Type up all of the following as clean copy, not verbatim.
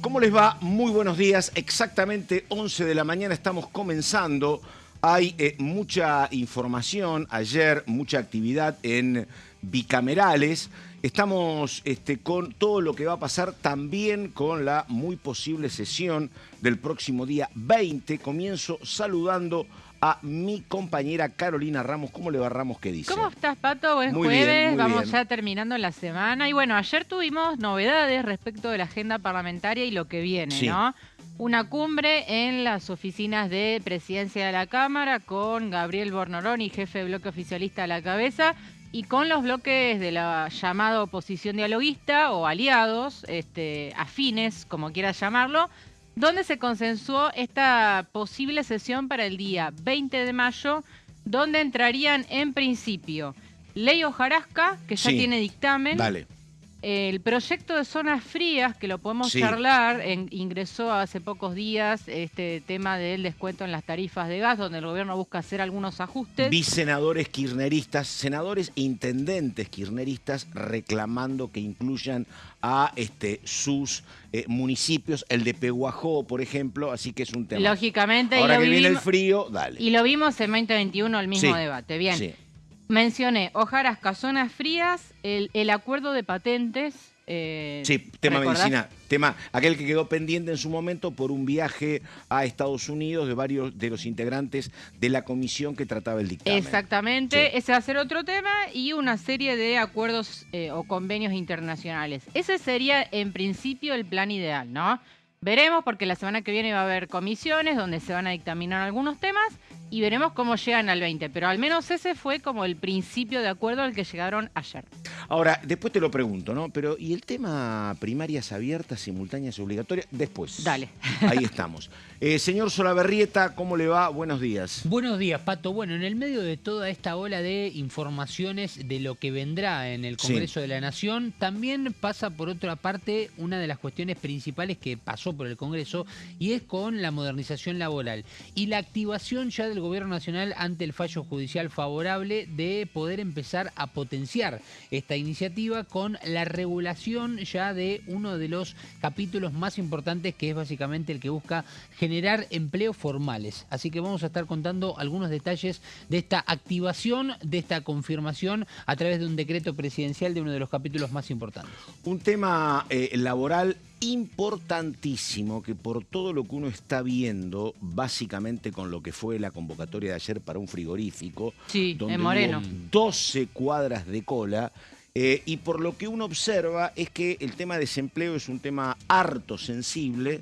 ¿Cómo les va? Muy buenos días. Exactamente 11 de la mañana estamos comenzando. Hay mucha información. Ayer mucha actividad en bicamerales. Estamos con todo lo que va a pasar, también con la muy posible sesión del próximo día 20. Comienzo saludando a mi compañera Carolina Ramos. ¿Cómo le va, Ramos? ¿Qué dice? ¿Cómo estás, Pato? Buen Muy jueves. bien, muy Vamos bien. ya terminando la semana. Y bueno, ayer tuvimos novedades respecto de la agenda parlamentaria y lo que viene, Sí. ¿no? Una cumbre en las oficinas de Presidencia de la Cámara con Gabriel Bornoroni, jefe de bloque oficialista a la cabeza, y con los bloques de la llamada oposición dialoguista o aliados, afines, como quieras llamarlo, donde se consensuó esta posible sesión para el día 20 de mayo, donde entrarían en principio ley hojarasca, que ya Sí. tiene dictamen, Dale. el proyecto de zonas frías, que lo podemos Sí. charlar, ingresó hace pocos días este tema del descuento en las tarifas de gas, donde el gobierno busca hacer algunos ajustes. Vi senadores kirchneristas, senadores e intendentes kirchneristas reclamando que incluyan a sus municipios, el de Pehuajó, por ejemplo, así que es un tema. Lógicamente, Ahora y lo que viene el vivimos, frío, dale. y lo vimos en 2021, el mismo Sí, debate. Bien. sí. Mencioné hojarasca, zonas frías, el acuerdo de patentes. Sí, tema ¿recordás? medicina, tema aquel que quedó pendiente en su momento por un viaje a Estados Unidos de varios de los integrantes de la comisión que trataba el dictamen. Exactamente, Sí. ese va a ser otro tema y una serie de acuerdos o convenios internacionales. Ese sería en principio el plan ideal, ¿no? Veremos porque la semana que viene va a haber comisiones donde se van a dictaminar algunos temas y veremos cómo llegan al 20, pero al menos ese fue como el principio de acuerdo al que llegaron ayer. Ahora, después te lo pregunto, ¿no? Pero, ¿y el tema primarias abiertas, simultáneas y obligatorias? Después. Dale. Ahí estamos. Señor Solaberrieta, ¿cómo le va? Buenos días. Buenos días, Pato. Bueno, en el medio de toda esta ola de informaciones de lo que vendrá en el Congreso de la Nación, también pasa por otra parte una de las cuestiones principales que pasó por el Congreso y es con la modernización laboral y la activación ya del Gobierno Nacional ante el fallo judicial favorable de poder empezar a potenciar esta iniciativa con la regulación ya de uno de los capítulos más importantes, que es básicamente el que busca generar empleos formales. Así que vamos a estar contando algunos detalles de esta activación, de esta confirmación a través de un decreto presidencial de uno de los capítulos más importantes. Un tema laboral importantísimo que por todo lo que uno está viendo, básicamente con lo que fue la convocatoria de ayer para un frigorífico, Sí, donde en Moreno. hubo 12 cuadras de cola, y por lo que uno observa es que el tema de desempleo es un tema harto sensible,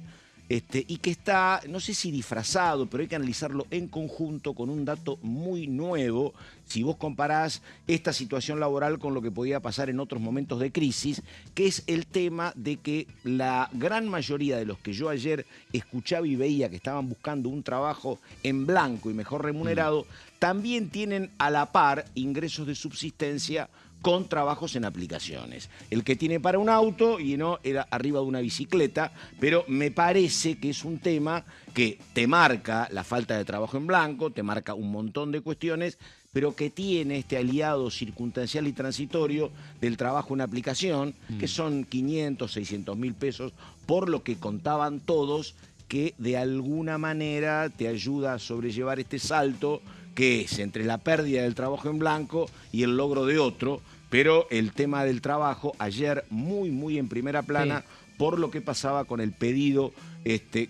y que está, no sé si disfrazado, pero hay que analizarlo en conjunto con un dato muy nuevo. Si vos comparás esta situación laboral con lo que podía pasar en otros momentos de crisis, que es el tema de que la gran mayoría de los que yo ayer escuchaba y veía que estaban buscando un trabajo en blanco y mejor remunerado, también tienen a la par ingresos de subsistencia con trabajos en aplicaciones. El que tiene para un auto y no era arriba de una bicicleta, pero me parece que es un tema que te marca la falta de trabajo en blanco, te marca un montón de cuestiones, pero que tiene este aliado circunstancial y transitorio del trabajo en aplicación, que son 500, 600 mil pesos, por lo que contaban todos, que de alguna manera te ayuda a sobrellevar este salto que es entre la pérdida del trabajo en blanco y el logro de otro, pero el tema del trabajo ayer muy en primera plana, por lo que pasaba con el pedido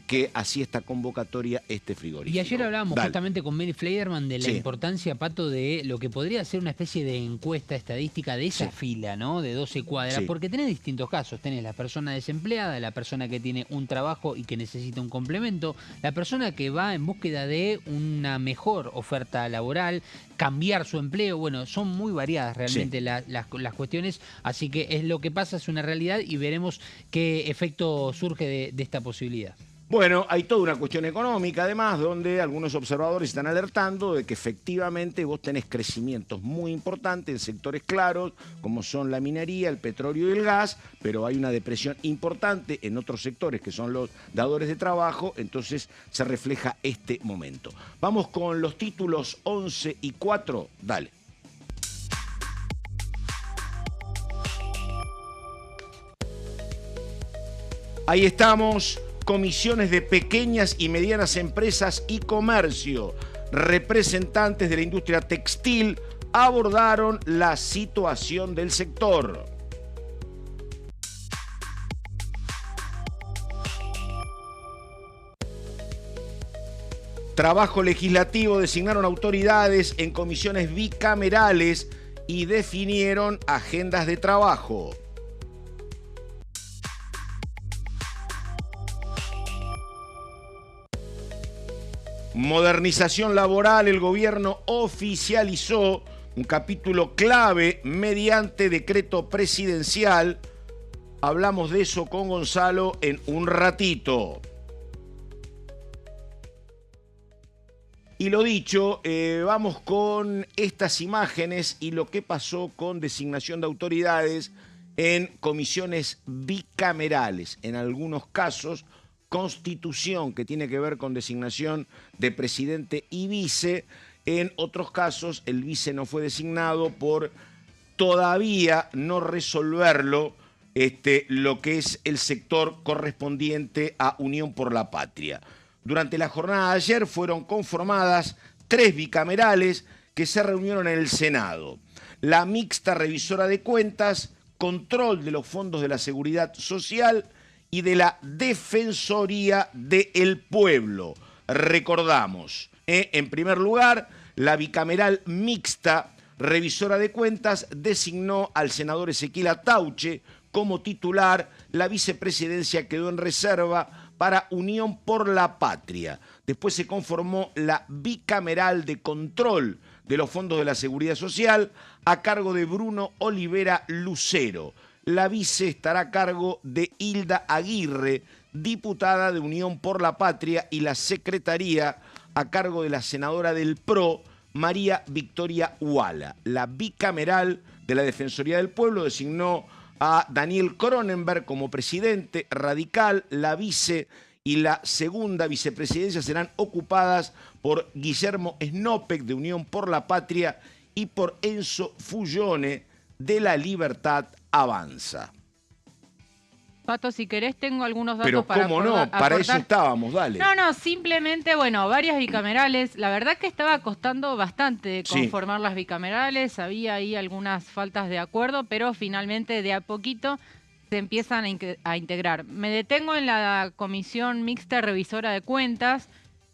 que hacía esta convocatoria frigorífico. Y ayer hablábamos justamente con Mary Fleiderman de la Sí. importancia, Pato, de lo que podría ser una especie de encuesta estadística de esa Sí. fila, ¿no? De 12 cuadras, Sí. porque tenés distintos casos. Tenés la persona desempleada, la persona que tiene un trabajo y que necesita un complemento, la persona que va en búsqueda de una mejor oferta laboral, cambiar su empleo. Bueno, son muy variadas realmente las cuestiones, así que es lo que pasa, es una realidad y veremos qué efecto surge de esta posibilidad. Bueno, hay toda una cuestión económica, además, donde algunos observadores están alertando de que efectivamente vos tenés crecimientos muy importantes en sectores claros, como son la minería, el petróleo y el gas, pero hay una depresión importante en otros sectores que son los dadores de trabajo, entonces se refleja este momento. Vamos con los títulos 11 y 4, dale. Ahí estamos, comisiones de pequeñas y medianas empresas y comercio. Representantes de la industria textil abordaron la situación del sector. Trabajo legislativo, designaron autoridades en comisiones bicamerales y definieron agendas de trabajo. Modernización laboral, el gobierno oficializó un capítulo clave mediante decreto presidencial. Hablamos de eso con Gonzalo en un ratito. Y lo dicho, vamos con estas imágenes y lo que pasó con designación de autoridades en comisiones bicamerales. En algunos casos, constitución, que tiene que ver con designación de presidente y vice. En otros casos, el vice no fue designado por todavía no resolverlo lo que es el sector correspondiente a Unión por la Patria. Durante la jornada de ayer fueron conformadas 3 bicamerales que se reunieron en el Senado. La mixta revisora de cuentas, control de los fondos de la seguridad social y de la Defensoría del Pueblo. Recordamos, en primer lugar, la bicameral mixta revisora de cuentas designó al senador Ezequiel Atauche como titular. La vicepresidencia quedó en reserva para Unión por la Patria. Después se conformó la bicameral de control de los fondos de la seguridad social a cargo de Bruno Olivera Lucero. La vice estará a cargo de Hilda Aguirre, diputada de Unión por la Patria, y la secretaría a cargo de la senadora del PRO, María Victoria Uala. La bicameral de la Defensoría del Pueblo designó a Daniel Cronenberg como presidente radical. La vice y la segunda vicepresidencia serán ocupadas por Guillermo Snopek de Unión por la Patria y por Enzo Fullone de La Libertad Avanza. Pato, si querés tengo algunos datos Pero para cómo no, para eso estábamos, dale. No, simplemente, bueno, varias bicamerales. La verdad que estaba costando bastante conformar las bicamerales. Había ahí algunas faltas de acuerdo, pero finalmente de a poquito se empiezan a integrar. Me detengo en la Comisión Mixta Revisora de Cuentas,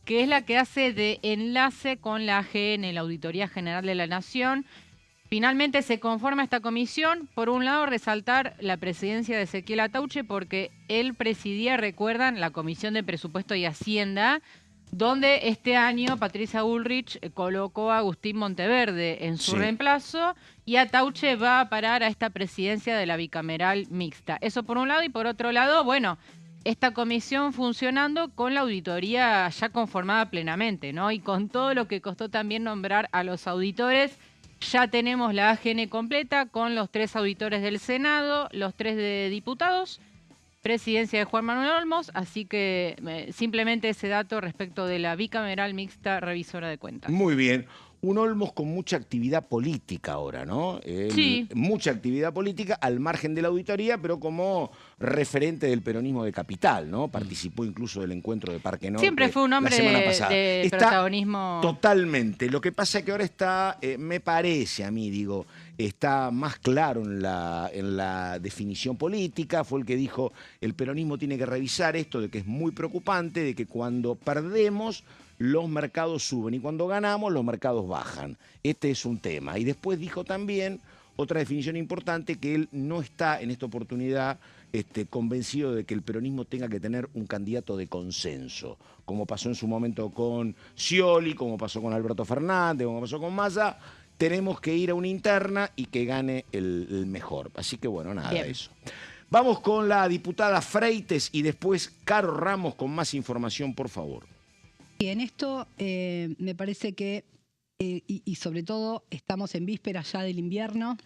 que es la que hace de enlace con la AGN, la Auditoría General de la Nación. Finalmente se conforma esta comisión. Por un lado, resaltar la presidencia de Ezequiel Atauche, porque él presidía, recuerdan, la Comisión de Presupuesto y Hacienda, donde este año Patricia Bullrich colocó a Agustín Monteverde en su reemplazo, y Atauche va a parar a esta presidencia de la bicameral mixta. Eso por un lado, y por otro lado, bueno, esta comisión funcionando con la auditoría ya conformada plenamente, ¿no? Y con todo lo que costó también nombrar a los auditores. Ya tenemos la AGN completa con los 3 auditores del Senado, los 3 de diputados, presidencia de Juan Manuel Olmos, así que simplemente ese dato respecto de la bicameral mixta revisora de cuentas. Muy bien. Un Olmos con mucha actividad política ahora, ¿no? Sí. Mucha actividad política al margen de la auditoría, pero como referente del peronismo de Capital, ¿no? Participó incluso del encuentro de Parque Norte. Siempre fue un hombre de protagonismo. Totalmente. Lo que pasa es que ahora está, me parece a mí, digo, está más claro en la definición política. Fue el que dijo, el peronismo tiene que revisar esto, de que es muy preocupante, de que cuando perdemos los mercados suben y cuando ganamos los mercados bajan. Este es un tema. Y después dijo también otra definición importante, que él no está en esta oportunidad convencido de que el peronismo tenga que tener un candidato de consenso, como pasó en su momento con Scioli, como pasó con Alberto Fernández, como pasó con Massa. Tenemos que ir a una interna y que gane el mejor. Así que bueno, nada de eso. Vamos con la diputada Freites y después Caro Ramos con más información, por favor. Y en esto me parece que, y sobre todo estamos en vísperas ya del invierno,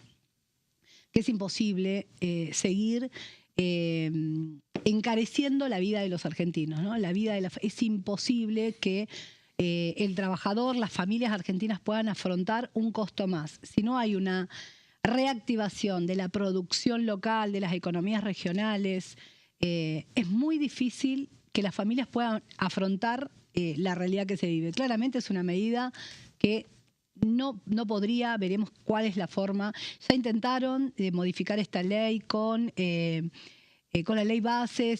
que es imposible seguir encareciendo la vida de los argentinos, ¿no? Es imposible que el trabajador, las familias argentinas puedan afrontar un costo más. Si no hay una reactivación de la producción local, de las economías regionales, es muy difícil que las familias puedan afrontar la realidad que se vive. Claramente es una medida que no podría, veremos cuál es la forma. Ya intentaron modificar esta ley con la ley base,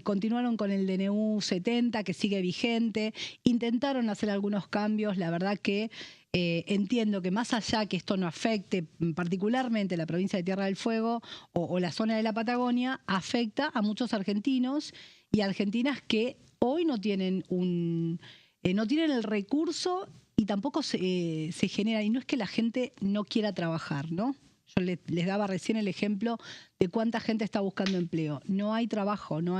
continuaron con el DNU 70, que sigue vigente, intentaron hacer algunos cambios, la verdad que entiendo que más allá que esto no afecte particularmente la provincia de Tierra del Fuego o la zona de la Patagonia, afecta a muchos argentinos y argentinas que hoy no tienen no tienen el recurso y tampoco se genera, y no es que la gente no quiera trabajar, ¿no? Yo les daba recién el ejemplo de cuánta gente está buscando empleo. No hay trabajo, no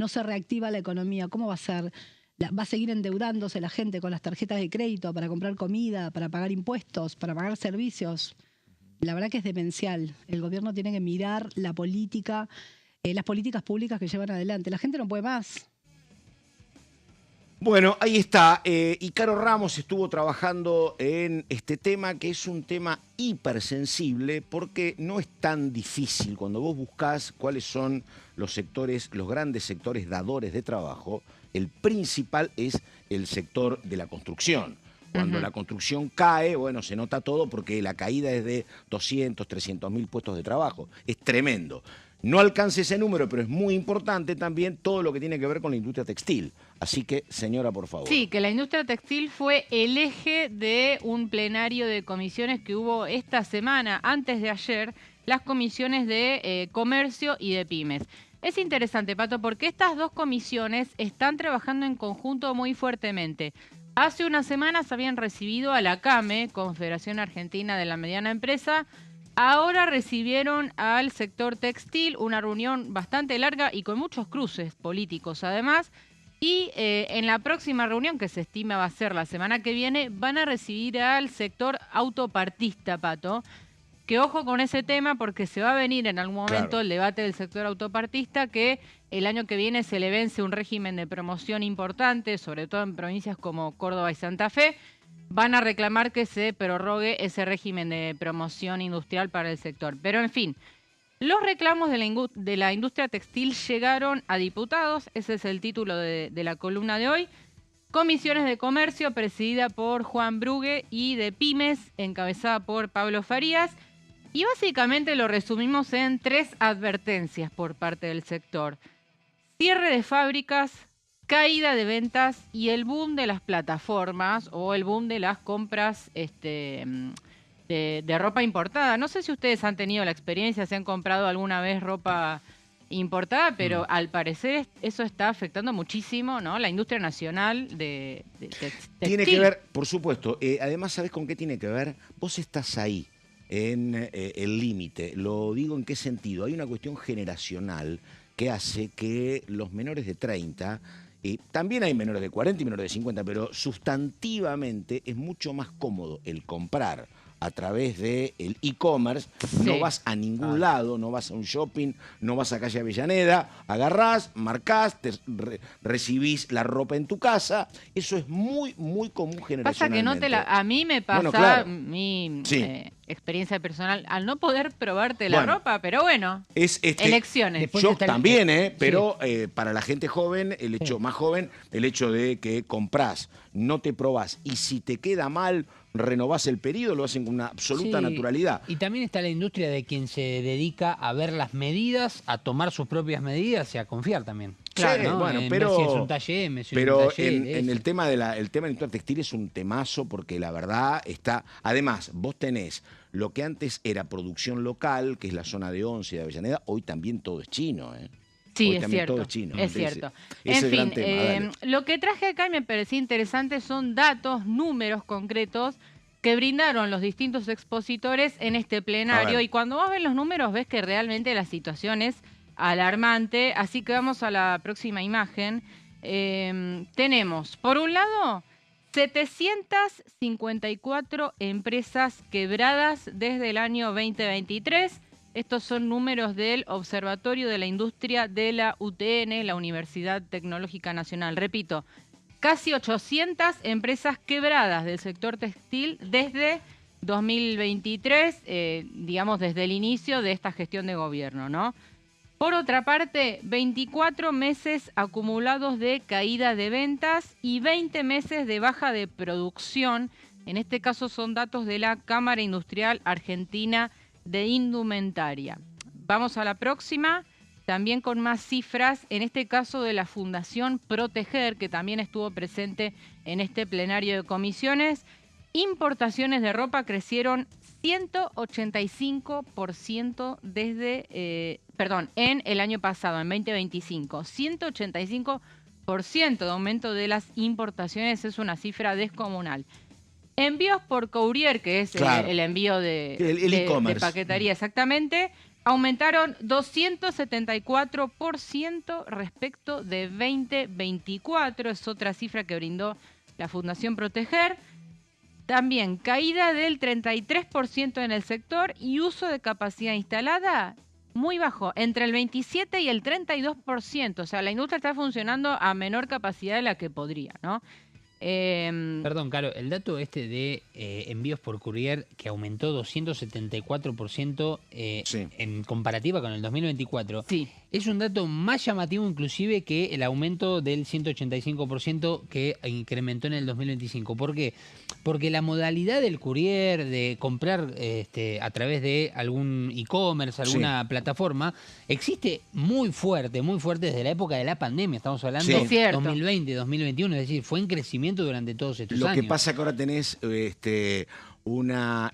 se reactiva la economía. ¿Cómo va a ser? Va a seguir endeudándose la gente con las tarjetas de crédito para comprar comida, para pagar impuestos, para pagar servicios. La verdad que es demencial. El gobierno tiene que mirar la política, las políticas públicas que llevan adelante. La gente no puede más. Bueno, ahí está. Y Caro Ramos estuvo trabajando en este tema, que es un tema hipersensible, porque no es tan difícil. Cuando vos buscás cuáles son los sectores, los grandes sectores dadores de trabajo, el principal es el sector de la construcción. Cuando la construcción cae, bueno, se nota todo porque la caída es de 200, 300 mil puestos de trabajo. Es tremendo. No alcanza ese número, pero es muy importante también todo lo que tiene que ver con la industria textil. Así que, señora, por favor. Sí, que la industria textil fue el eje de un plenario de comisiones que hubo esta semana, antes de ayer, las comisiones de comercio y de pymes. Es interesante, Pato, porque estas dos comisiones están trabajando en conjunto muy fuertemente. Hace unas semanas habían recibido a la CAME, Confederación Argentina de la Mediana Empresa. Ahora recibieron al sector textil, una reunión bastante larga y con muchos cruces políticos además. Y en la próxima reunión, que se estima va a ser la semana que viene, van a recibir al sector autopartista, Pato. Que ojo con ese tema porque se va a venir en algún momento el debate del sector autopartista, que el año que viene se le vence un régimen de promoción importante, sobre todo en provincias como Córdoba y Santa Fe. Van a reclamar que se prorrogue ese régimen de promoción industrial para el sector. Pero, en fin, los reclamos de la industria textil llegaron a diputados. Ese es el título de la columna de hoy. Comisiones de comercio presidida por Juan Brugue y de pymes encabezada por Pablo Farías. Y básicamente lo resumimos en 3 advertencias por parte del sector. Cierre de fábricas, caída de ventas y el boom de las plataformas o el boom de las compras de ropa importada. No sé si ustedes han tenido la experiencia, se han comprado alguna vez ropa importada, pero al parecer eso está afectando muchísimo, ¿no? La industria nacional de textil. Tiene que ver, por supuesto. Además, ¿sabés con qué tiene que ver? Vos estás ahí, en el límite. Lo digo en qué sentido. Hay una cuestión generacional que hace que los menores de 30... también hay menores de 40 y menores de 50, pero sustantivamente es mucho más cómodo el comprar a través del e-commerce. Sí. No vas a ningún lado, no vas a un shopping, no vas a calle Avellaneda, agarrás, marcás, recibís la ropa en tu casa. Eso es muy, muy común generacionalmente. Pasa que a mí me pasa, bueno, claro, mi experiencia personal, al no poder probarte la ropa, pero bueno, elecciones. Yo también, pero para la gente joven, más joven, el hecho de que comprás, no te probás, y si te queda mal, renovás el pedido, lo hacen con una absoluta naturalidad. Y también está la industria de quien se dedica a ver las medidas, a tomar sus propias medidas y a confiar también. Claro, ¿no? Bueno, pero si es un talle M, si pero un talle en el tema de la industria textil es un temazo porque la verdad está... Además, vos tenés lo que antes era producción local, que es la zona de Once y de Avellaneda, hoy también todo es chino, Sí, hoy es cierto. Todo es chino. Es cierto. En fin, lo que traje acá y me parecía interesante son datos, números concretos que brindaron los distintos expositores en este plenario. Y cuando vos ves los números ves que realmente la situación es alarmante. Así que vamos a la próxima imagen. Tenemos, por un lado, 754 empresas quebradas desde el año 2023. Estos son números del Observatorio de la Industria de la UTN, la Universidad Tecnológica Nacional. Repito, casi 800 empresas quebradas del sector textil desde 2023, digamos desde el inicio de esta gestión de gobierno, ¿no? Por otra parte, 24 meses acumulados de caída de ventas y 20 meses de baja de producción. En este caso son datos de la Cámara Industrial Argentina de Indumentaria. Vamos a la próxima, también con más cifras, en este caso de la Fundación Proteger, que también estuvo presente en este plenario de comisiones. Importaciones de ropa crecieron 185% en el año pasado, en 2025. 185% de aumento de las importaciones es una cifra descomunal. Envíos por courier, que es Claro. el envío de e-commerce. paquetería exactamente, aumentaron 274% respecto de 2024. Es otra cifra que brindó la Fundación Proteger. También caída del 33% en el sector y uso de capacidad instalada muy bajo, entre el 27 y el 32%. O sea, la industria está funcionando a menor capacidad de la que podría, ¿no? Perdón, Caro, el dato este de envíos por courier que aumentó 274% Sí. en comparativa con el 2024, Sí. es un dato más llamativo inclusive que el aumento del 185% que incrementó en el 2025. ¿Por qué? Porque la modalidad del courier, de comprar a través de algún e-commerce, alguna plataforma, existe muy fuerte desde la época de la pandemia. Estamos hablando Sí. Es cierto. 2020, 2021, es decir, fue en crecimiento durante todos estos Lo años. que pasa que ahora tenés una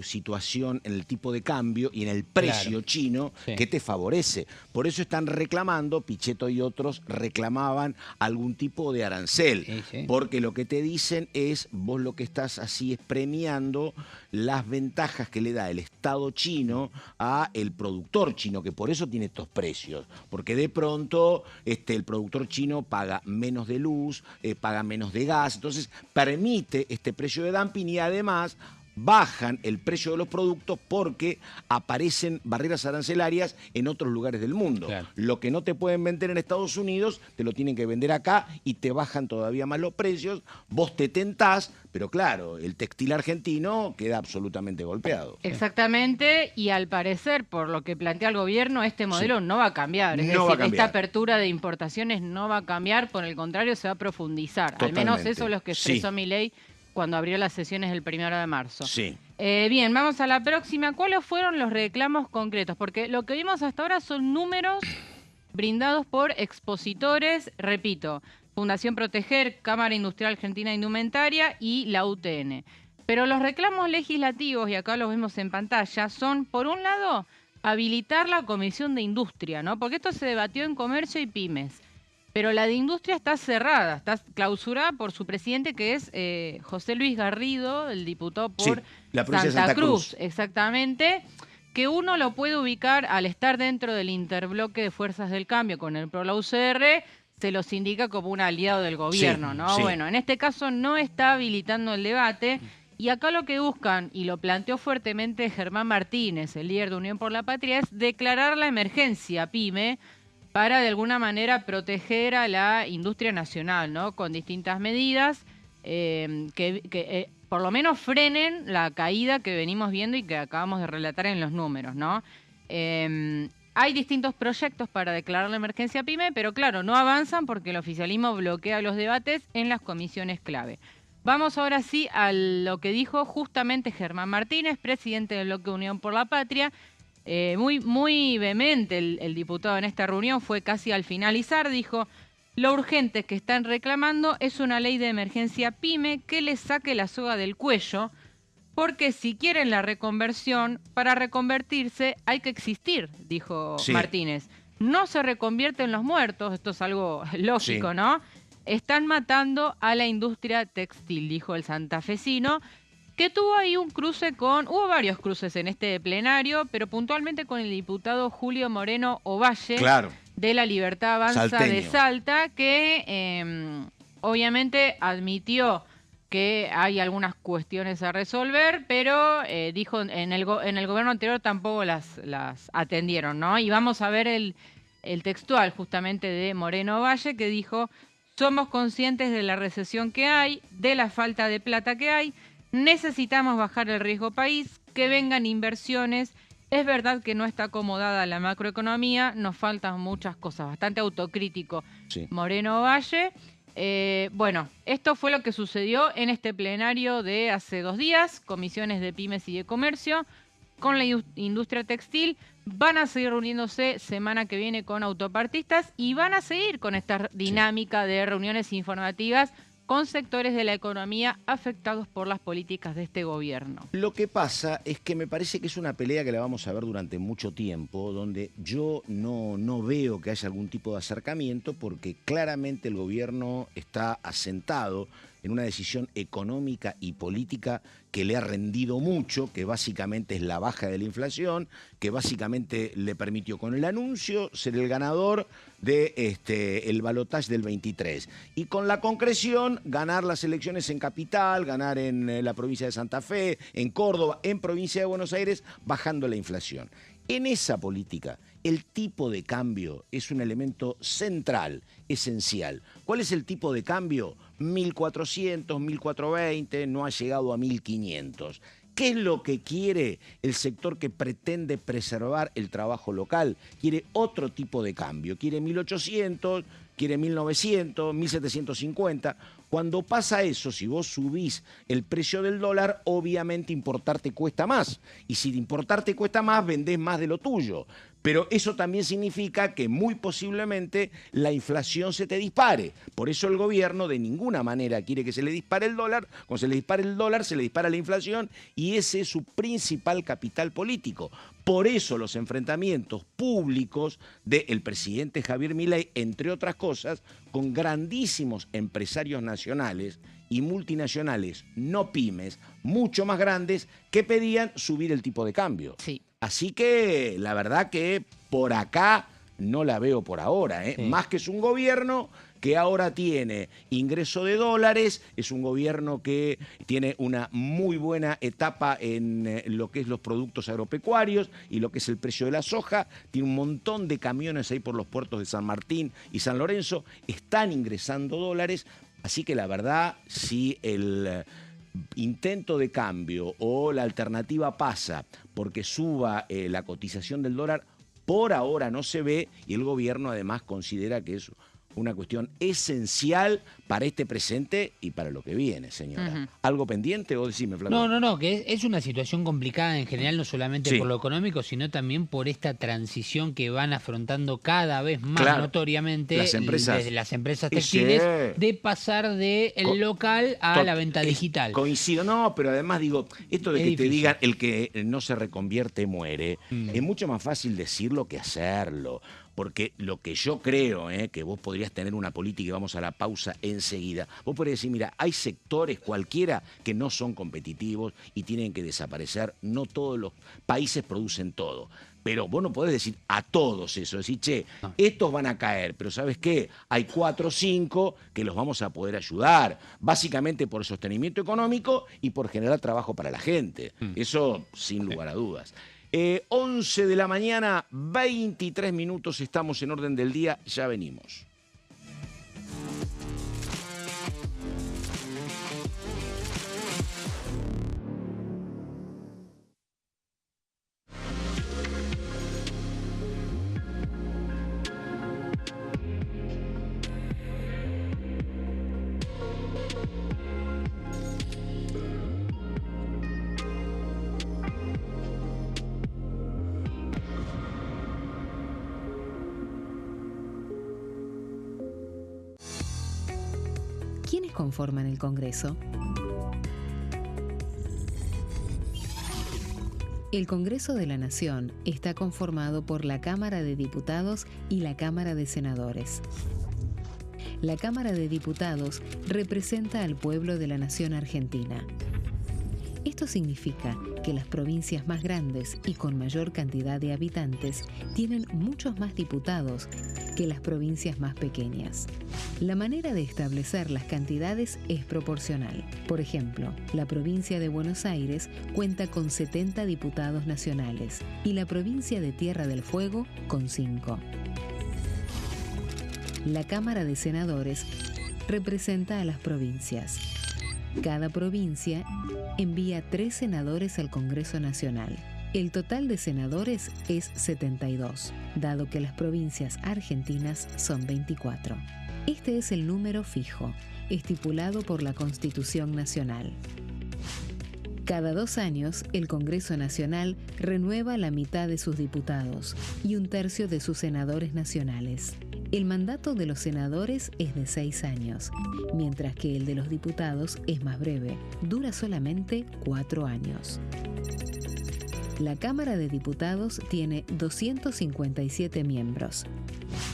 situación en el tipo de cambio y en el precio Claro. chino Sí. que te favorece. Por eso están reclamando, Pichetto y otros reclamaban algún tipo de arancel. Sí, sí. Porque lo que te dicen es, vos lo que estás así es premiando las ventajas que le da el Estado chino a el productor chino, que por eso tiene estos precios. Porque de pronto el productor chino paga menos de luz, paga menos de gas, entonces permite este precio de dumping y además bajan el precio de los productos porque aparecen barreras arancelarias en otros lugares del mundo. Claro. Lo que no te pueden vender en Estados Unidos, te lo tienen que vender acá y te bajan todavía más los precios, vos te tentás, pero claro, el textil argentino queda absolutamente golpeado. Exactamente, y al parecer, por lo que plantea el gobierno, este modelo no va a cambiar. Es No decir, va a cambiar. esta apertura de importaciones no va a cambiar, por el contrario, se va a profundizar. Al menos Totalmente. eso es lo que expresó Sí. Milei cuando abrió las sesiones el 1 de marzo. Sí. Bien, vamos a la próxima. ¿Cuáles fueron los reclamos concretos? Porque lo que vimos hasta ahora son números brindados por expositores, repito, Fundación Proteger, Cámara Industrial Argentina de Indumentaria y la UTN. Pero los reclamos legislativos, y acá los vemos en pantalla, son, por un lado, habilitar la Comisión de Industria, ¿no? Porque esto se debatió en Comercio y Pymes. Pero la de Industria está cerrada, está clausurada por su presidente, que es José Luis Garrido, el diputado por la provincia de Santa Santa Cruz, Cruz. exactamente, que uno lo puede ubicar al estar dentro del interbloque de Fuerzas del Cambio con el PRO, la UCR, se los indica como un aliado del gobierno, Sí, ¿no? sí. Bueno, en este caso no está habilitando el debate, y acá lo que buscan, y lo planteó fuertemente Germán Martínez, el líder de Unión por la Patria, es declarar la emergencia PYME para de alguna manera proteger a la industria nacional, ¿no? Con distintas medidas que por lo menos frenen la caída que venimos viendo y que acabamos de relatar en los números, ¿no? Hay distintos proyectos para declarar la emergencia PYME, pero claro, no avanzan porque el oficialismo bloquea los debates en las comisiones clave. Vamos ahora sí a lo que dijo justamente Germán Martínez, presidente del bloque Unión por la Patria. Muy vehemente el diputado en esta reunión, fue casi al finalizar, dijo: lo urgente que están reclamando es una ley de emergencia PYME que les saque la soga del cuello, porque si quieren la reconversión, para reconvertirse hay que existir, dijo Sí. Martínez. No se reconvierten los muertos, esto es algo lógico, Sí. ¿no? Están matando a la industria textil, dijo el santafesino, que tuvo ahí un cruce hubo varios cruces en este plenario, pero puntualmente con el diputado Julio Moreno Ovalle, Claro. de la Libertad Avanza Salteño. de Salta, que obviamente admitió que hay algunas cuestiones a resolver, pero dijo en el gobierno anterior tampoco las atendieron, ¿no? Y vamos a ver el textual justamente de Moreno Ovalle, que dijo: somos conscientes de la recesión que hay, de la falta de plata que hay, necesitamos bajar el riesgo país, que vengan inversiones. Es verdad que no está acomodada la macroeconomía, nos faltan muchas cosas, bastante autocrítico Sí. Moreno Valle. Bueno, esto fue lo que sucedió en este plenario de hace 2 días, comisiones de pymes y de comercio, con la industria textil. Van a seguir reuniéndose semana que viene con autopartistas y van a seguir con esta dinámica de reuniones informativas con sectores de la economía afectados por las políticas de este gobierno. Lo que pasa es que me parece que es una pelea que la vamos a ver durante mucho tiempo, donde yo no veo que haya algún tipo de acercamiento, porque claramente el gobierno está asentado en una decisión económica y política que le ha rendido mucho, que básicamente es la baja de la inflación, que básicamente le permitió con el anuncio ser el ganador de el balotaje del 23. Y con la concreción, ganar las elecciones en Capital, ganar en la provincia de Santa Fe, en Córdoba, en provincia de Buenos Aires, bajando la inflación. En esa política, el tipo de cambio es un elemento central, esencial. ¿Cuál es el tipo de cambio? 1.400, 1.420, no ha llegado a 1.500. ¿Qué es lo que quiere el sector que pretende preservar el trabajo local? Quiere otro tipo de cambio, quiere 1.800, quiere 1.900, 1.750. Cuando pasa eso, si vos subís el precio del dólar, obviamente importarte cuesta más. Y si importarte cuesta más, vendés más de lo tuyo. Pero eso también significa que muy posiblemente la inflación se te dispare. Por eso el gobierno de ninguna manera quiere que se le dispare el dólar. Cuando se le dispare el dólar, se le dispara la inflación y ese es su principal capital político. Por eso los enfrentamientos públicos del presidente Javier Milei, entre otras cosas, con grandísimos empresarios nacionales y multinacionales, no pymes, mucho más grandes, que pedían subir el tipo de cambio. Sí. Así que la verdad que por acá no la veo por ahora, ¿eh? Sí. Más que es un gobierno que ahora tiene ingreso de dólares, es un gobierno que tiene una muy buena etapa en lo que es los productos agropecuarios y lo que es el precio de la soja, tiene un montón de camiones ahí por los puertos de San Martín y San Lorenzo, están ingresando dólares, así que la verdad, si el intento de cambio o la alternativa pasa porque suba la cotización del dólar, por ahora no se ve y el gobierno además considera que es una cuestión esencial para este presente y para lo que viene, señora. ¿Algo pendiente o decime, Flavio? No, que es una situación complicada en general, no solamente Sí. por lo económico, sino también por esta transición que van afrontando cada vez más Claro. notoriamente Las empresas. desde las empresas Sí. textiles, de pasar del local a la venta digital. Coincido, no, pero además digo, esto de Es que difícil. te digan el que no se reconvierte muere, es mucho más fácil decirlo que hacerlo. Porque lo que yo creo, que vos podrías tener una política y vamos a la pausa enseguida, vos podrías decir, mira, hay sectores cualquiera que no son competitivos y tienen que desaparecer, no todos los países producen todo. Pero vos no podés decir a todos eso, decir, che, estos van a caer, pero ¿sabes qué? Hay 4 o 5 que los vamos a poder ayudar, básicamente por sostenimiento económico y por generar trabajo para la gente. Eso sin lugar a dudas. 11 de la mañana, 23 minutos, estamos en orden del día, ya venimos. ¿Quiénes conforman el Congreso? El Congreso de la Nación está conformado por la Cámara de Diputados y la Cámara de Senadores. La Cámara de Diputados representa al pueblo de la nación argentina. Esto significa que las provincias más grandes y con mayor cantidad de habitantes tienen muchos más diputados que las provincias más pequeñas. La manera de establecer las cantidades es proporcional. Por ejemplo, la provincia de Buenos Aires cuenta con 70 diputados nacionales y la provincia de Tierra del Fuego con 5. La Cámara de Senadores representa a las provincias. Cada provincia envía 3 senadores al Congreso Nacional. El total de senadores es 72, dado que las provincias argentinas son 24. Este es el número fijo, estipulado por la Constitución Nacional. Cada 2 años, el Congreso Nacional renueva la mitad de sus diputados y 1/3 de sus senadores nacionales. El mandato de los senadores es de 6 años, mientras que el de los diputados es más breve, dura solamente 4 años. La Cámara de Diputados tiene 257 miembros.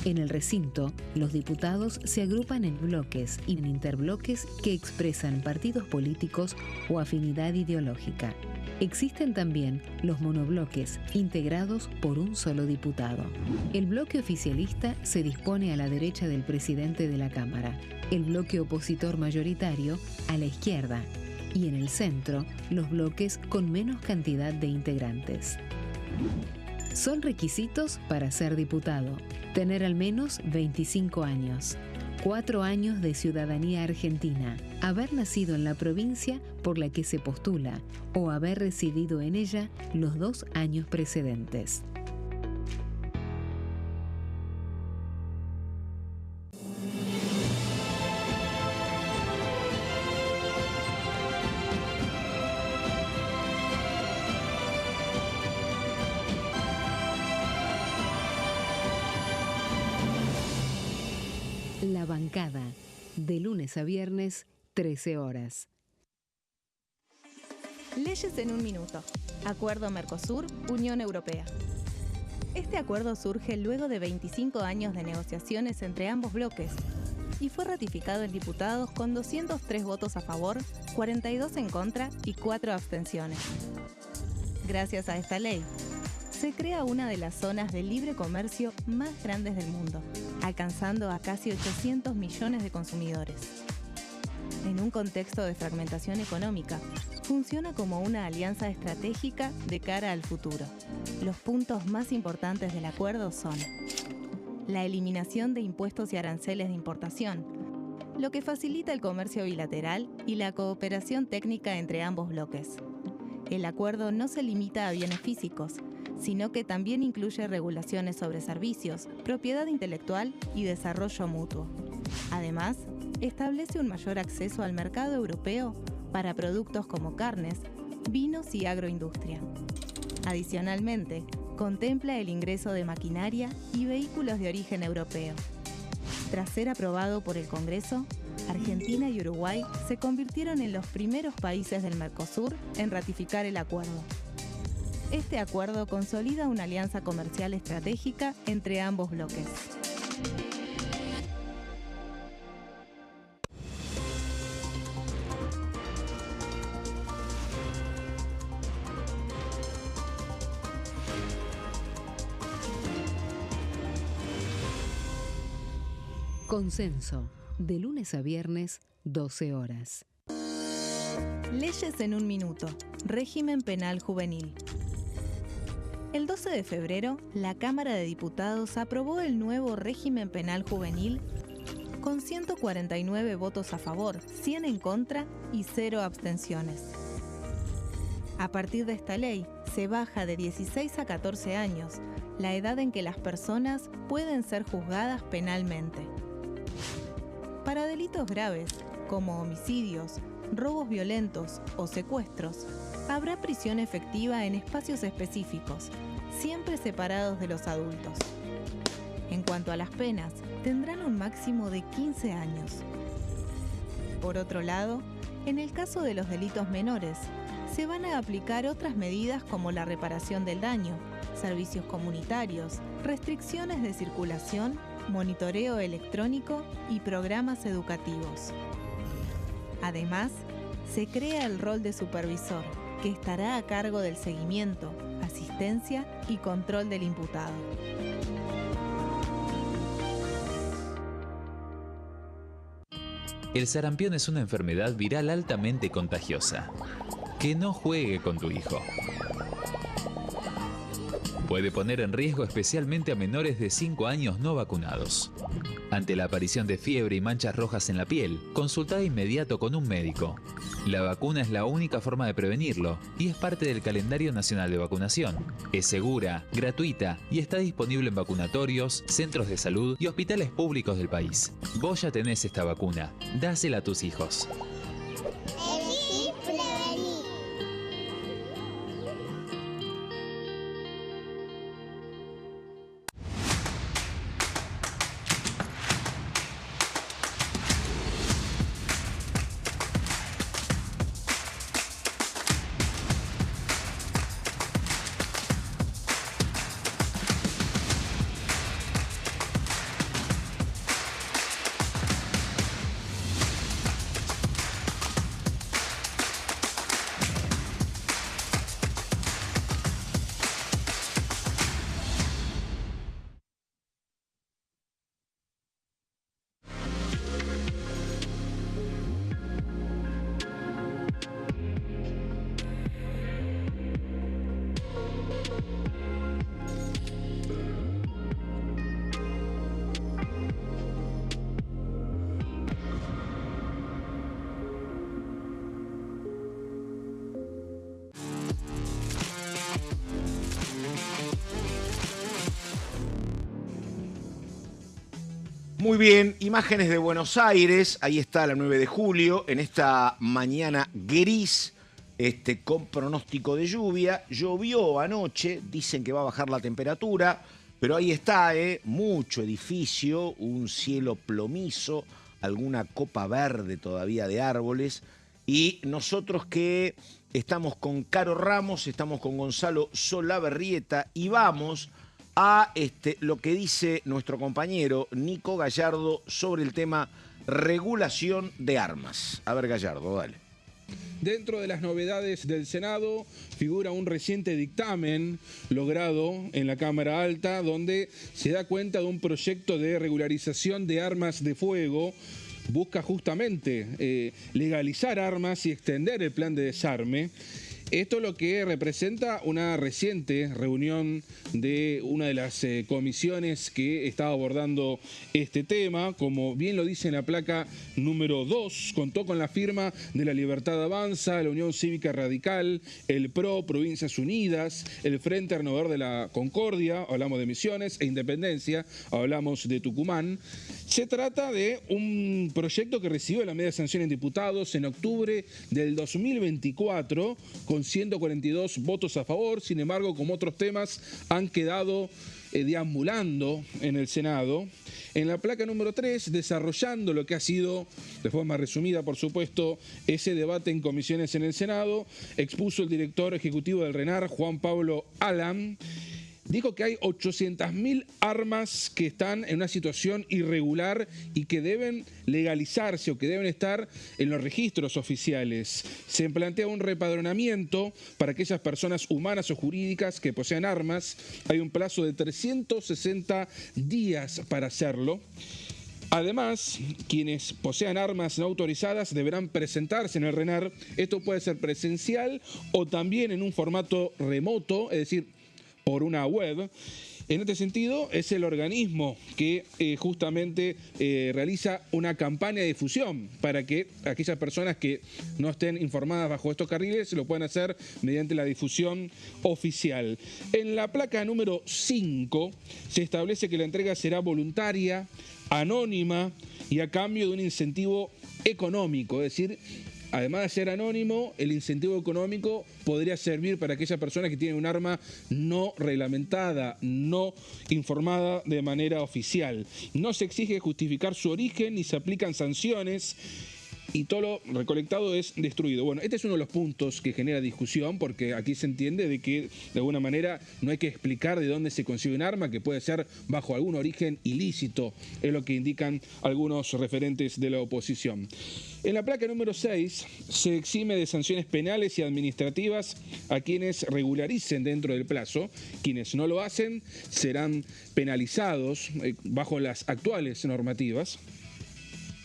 En el recinto, los diputados se agrupan en bloques y en interbloques que expresan partidos políticos o afinidad ideológica. Existen también los monobloques, integrados por un solo diputado. El bloque oficialista se dispone a la derecha del presidente de la Cámara, el bloque opositor mayoritario a la izquierda, y en el centro, los bloques con menos cantidad de integrantes. Son requisitos para ser diputado: tener al menos 25 años, 4 años de ciudadanía argentina, haber nacido en la provincia por la que se postula o haber residido en ella los 2 años precedentes. La bancada, de lunes a viernes, 13 horas. Leyes en un minuto. Acuerdo Mercosur-Unión Europea. Este acuerdo surge luego de 25 años de negociaciones entre ambos bloques y fue ratificado en diputados con 203 votos a favor, 42 en contra y 4 abstenciones. Gracias a esta ley, se crea una de las zonas de libre comercio más grandes del mundo, alcanzando a casi 800 millones de consumidores. En un contexto de fragmentación económica, funciona como una alianza estratégica de cara al futuro. Los puntos más importantes del acuerdo son: la eliminación de impuestos y aranceles de importación, lo que facilita el comercio bilateral y la cooperación técnica entre ambos bloques. El acuerdo no se limita a bienes físicos, sino que también incluye regulaciones sobre servicios, propiedad intelectual y desarrollo mutuo. Además, establece un mayor acceso al mercado europeo para productos como carnes, vinos y agroindustria. Adicionalmente, contempla el ingreso de maquinaria y vehículos de origen europeo. Tras ser aprobado por el Congreso, Argentina y Uruguay se convirtieron en los primeros países del Mercosur en ratificar el acuerdo. Este acuerdo consolida una alianza comercial estratégica entre ambos bloques. Consenso, de lunes a viernes, 12 horas. Leyes en un minuto. Régimen penal juvenil. El 12 de febrero, la Cámara de Diputados aprobó el nuevo régimen penal juvenil con 149 votos a favor, 100 en contra y 0 abstenciones. A partir de esta ley, se baja de 16 a 14 años la edad en que las personas pueden ser juzgadas penalmente. Para delitos graves, como homicidios, robos violentos o secuestros, habrá prisión efectiva en espacios específicos, siempre separados de los adultos. En cuanto a las penas, tendrán un máximo de 15 años. Por otro lado, en el caso de los delitos menores, se van a aplicar otras medidas como la reparación del daño, servicios comunitarios, restricciones de circulación, monitoreo electrónico y programas educativos. Además, se crea el rol de supervisor, que estará a cargo del seguimiento, asistencia y control del imputado. El sarampión es una enfermedad viral altamente contagiosa. Que no juegue con tu hijo. Puede poner en riesgo especialmente a menores de 5 años no vacunados. Ante la aparición de fiebre y manchas rojas en la piel, consulta de inmediato con un médico. La vacuna es la única forma de prevenirlo y es parte del calendario nacional de vacunación. Es segura, gratuita y está disponible en vacunatorios, centros de salud y hospitales públicos del país. Vos ya tenés esta vacuna. Dásela a tus hijos. Muy bien, imágenes de Buenos Aires, ahí está la 9 de julio, en esta mañana gris, con pronóstico de lluvia. Llovió anoche, dicen que va a bajar la temperatura, pero ahí está, mucho edificio, un cielo plomizo, alguna copa verde todavía de árboles. Y nosotros que estamos con Caro Ramos, estamos con Gonzalo Solaberrieta y vamos a lo que dice nuestro compañero Nico Gallardo sobre el tema regulación de armas. A ver, Gallardo, dale. Dentro de las novedades del Senado figura un reciente dictamen logrado en la Cámara Alta donde se da cuenta de un proyecto de regularización de armas de fuego. Busca justamente legalizar armas y extender el plan de desarme. Esto es lo que representa una reciente reunión de una de las comisiones que estaba abordando este tema. Como bien lo dice en la placa número 2, contó con la firma de La Libertad Avanza, la Unión Cívica Radical, el PRO, Provincias Unidas, el Frente Renovador de la Concordia, hablamos de Misiones, e Independencia, hablamos de Tucumán. Se trata de un proyecto que recibió la media sanción en diputados en octubre del 2024, con 142 votos a favor. Sin embargo, como otros temas, han quedado deambulando en el Senado. En la placa número 3, desarrollando lo que ha sido, de forma resumida por supuesto, ese debate en comisiones en el Senado, expuso el director ejecutivo del RENAR, Juan Pablo Alam. Dijo que hay 800.000 armas que están en una situación irregular y que deben legalizarse o que deben estar en los registros oficiales. Se plantea un repadronamiento para aquellas personas humanas o jurídicas que posean armas. Hay un plazo de 360 días para hacerlo. Además, quienes posean armas no autorizadas deberán presentarse en el RENAR. Esto puede ser presencial o también en un formato remoto, es decir, por una web. En este sentido, es el organismo que justamente realiza una campaña de difusión para que aquellas personas que no estén informadas bajo estos carriles lo puedan hacer mediante la difusión oficial. En la placa número 5 se establece que la entrega será voluntaria, anónima y a cambio de un incentivo económico, es decir, además de ser anónimo, el incentivo económico podría servir para aquellas personas que tienen un arma no reglamentada, no informada de manera oficial. No se exige justificar su origen ni se aplican sanciones y todo lo recolectado es destruido. Bueno, este es uno de los puntos que genera discusión porque aquí se entiende de que de alguna manera no hay que explicar de dónde se consigue un arma, que puede ser bajo algún origen ilícito, es lo que indican algunos referentes de la oposición. En la placa número 6 se exime de sanciones penales y administrativas a quienes regularicen dentro del plazo. Quienes no lo hacen serán penalizados bajo las actuales normativas.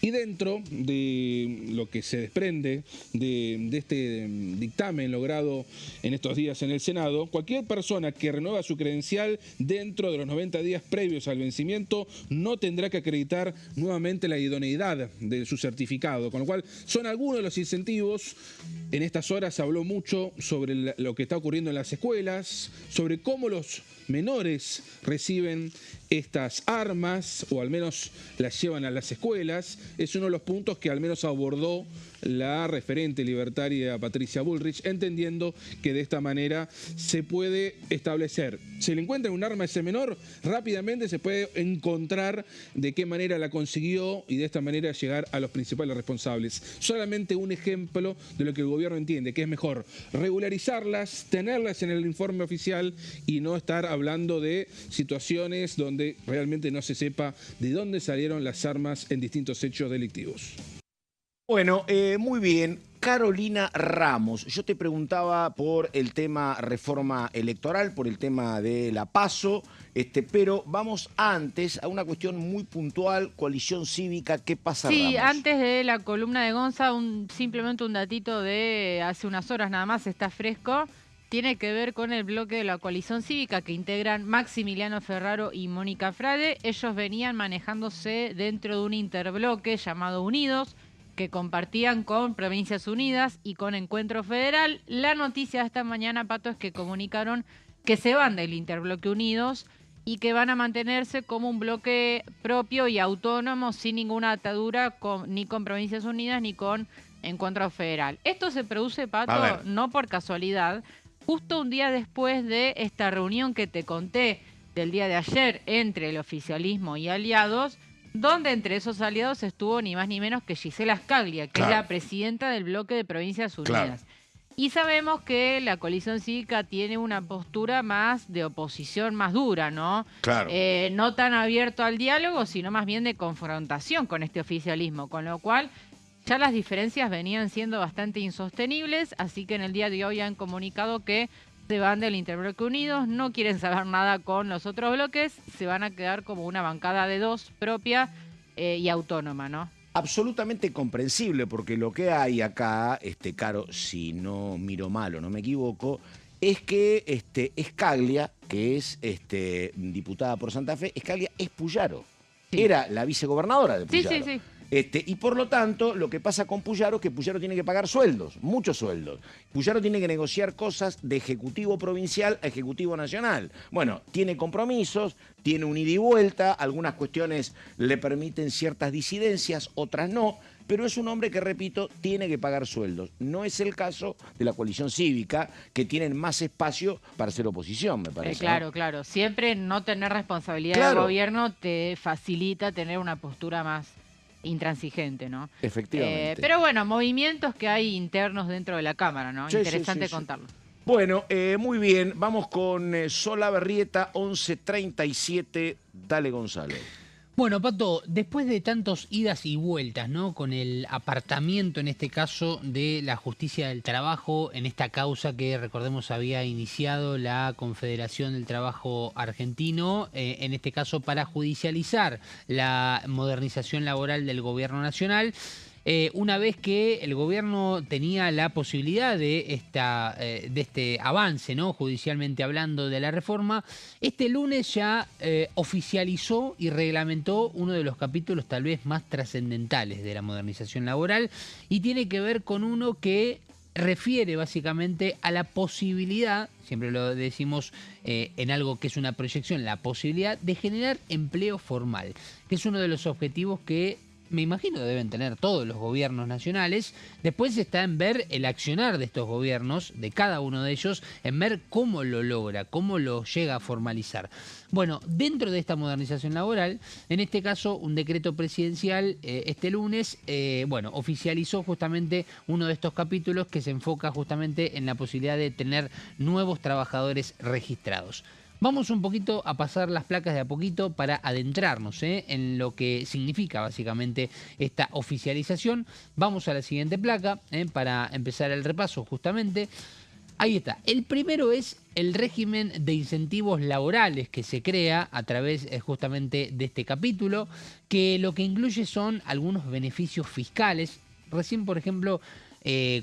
Y dentro de lo que se desprende de este dictamen logrado en estos días en el Senado, cualquier persona que renueva su credencial dentro de los 90 días previos al vencimiento no tendrá que acreditar nuevamente la idoneidad de su certificado, con lo cual son algunos de los incentivos. En estas horas se habló mucho sobre lo que está ocurriendo en las escuelas, sobre cómo los menores reciben estas armas o al menos las llevan a las escuelas. Es uno de los puntos que al menos abordó la referente libertaria Patricia Bullrich, entendiendo que de esta manera se puede establecer, si le encuentran un arma a ese menor, rápidamente se puede encontrar de qué manera la consiguió y de esta manera llegar a los principales responsables. Solamente un ejemplo de lo que el gobierno entiende, que es mejor regularizarlas, tenerlas en el informe oficial y no estar hablando de situaciones donde realmente no se sepa de dónde salieron las armas en distintos hechos delictivos. Bueno, muy bien. Carolina Ramos, yo te preguntaba por el tema reforma electoral, por el tema de la PASO, pero vamos antes a una cuestión muy puntual, coalición cívica, ¿qué pasa, Sí, Ramos? antes de la columna de Gonza, simplemente un datito de hace unas horas nada más, está fresco. Tiene que ver con el bloque de la coalición cívica que integran Maximiliano Ferraro y Mónica Frade. Ellos venían manejándose dentro de un interbloque llamado Unidos, que compartían con Provincias Unidas y con Encuentro Federal. La noticia de esta mañana, Pato, es que comunicaron que se van del interbloque Unidos y que van a mantenerse como un bloque propio y autónomo sin ninguna atadura ni con Provincias Unidas ni con Encuentro Federal. Esto se produce, Pato, no por casualidad, justo un día después de esta reunión que te conté del día de ayer entre el oficialismo y aliados, donde entre esos aliados estuvo ni más ni menos que Gisela Scaglia, que es la presidenta del bloque de Provincias Unidas. Y sabemos que la coalición cívica tiene una postura más de oposición más dura, ¿no? No tan abierto al diálogo, sino más bien de confrontación con este oficialismo, con lo cual ya las diferencias venían siendo bastante insostenibles, así que en el día de hoy han comunicado que se van del interbloque Unidos, no quieren saber nada con los otros bloques, se van a quedar como una bancada de dos propia y autónoma, ¿no? Absolutamente comprensible, porque lo que hay acá, Caro, si no miro mal o no me equivoco, es que Scaglia, que es diputada por Santa Fe, Scaglia es Puyaro. Sí. Era la vicegobernadora de Puyaro. Sí. Y por lo tanto, lo que pasa con Puyaro es que Puyaro tiene que pagar sueldos, muchos sueldos. Puyaro tiene que negociar cosas de ejecutivo provincial a ejecutivo nacional. Bueno, tiene compromisos, tiene un ida y vuelta, algunas cuestiones le permiten ciertas disidencias, otras no, pero es un hombre que, repito, tiene que pagar sueldos. No es el caso de la coalición cívica, que tienen más espacio para hacer oposición, me parece. Claro, claro. Siempre no tener responsabilidad del gobierno te facilita tener una postura más intransigente, ¿no? Efectivamente. Pero bueno, movimientos que hay internos dentro de la Cámara, ¿no? Sí, interesante contarlo. Bueno, muy bien, vamos con Sola Berrieta, 11:37. Dale, Gonzalo. Bueno, Pato, después de tantos idas y vueltas, ¿no? Con el apartamiento, en este caso, de la justicia del trabajo, en esta causa que, recordemos, había iniciado la Confederación del Trabajo Argentino, en este caso para judicializar la modernización laboral del gobierno nacional. Una vez que el gobierno tenía la posibilidad de este avance, ¿no? Judicialmente hablando, de la reforma, este lunes ya oficializó y reglamentó uno de los capítulos tal vez más trascendentales de la modernización laboral, y tiene que ver con uno que refiere básicamente a la posibilidad, siempre lo decimos en algo que es una proyección, la posibilidad de generar empleo formal, que es uno de los objetivos que me imagino deben tener todos los gobiernos nacionales. Después está en ver el accionar de estos gobiernos, de cada uno de ellos, en ver cómo lo logra, cómo lo llega a formalizar. Bueno, dentro de esta modernización laboral, en este caso un decreto presidencial este lunes, oficializó justamente uno de estos capítulos que se enfoca justamente en la posibilidad de tener nuevos trabajadores registrados. Vamos un poquito a pasar las placas de a poquito para adentrarnos en lo que significa básicamente esta oficialización. Vamos a la siguiente placa para empezar el repaso justamente. Ahí está. El primero es el régimen de incentivos laborales que se crea a través justamente de este capítulo, que lo que incluye son algunos beneficios fiscales. Recién, por ejemplo,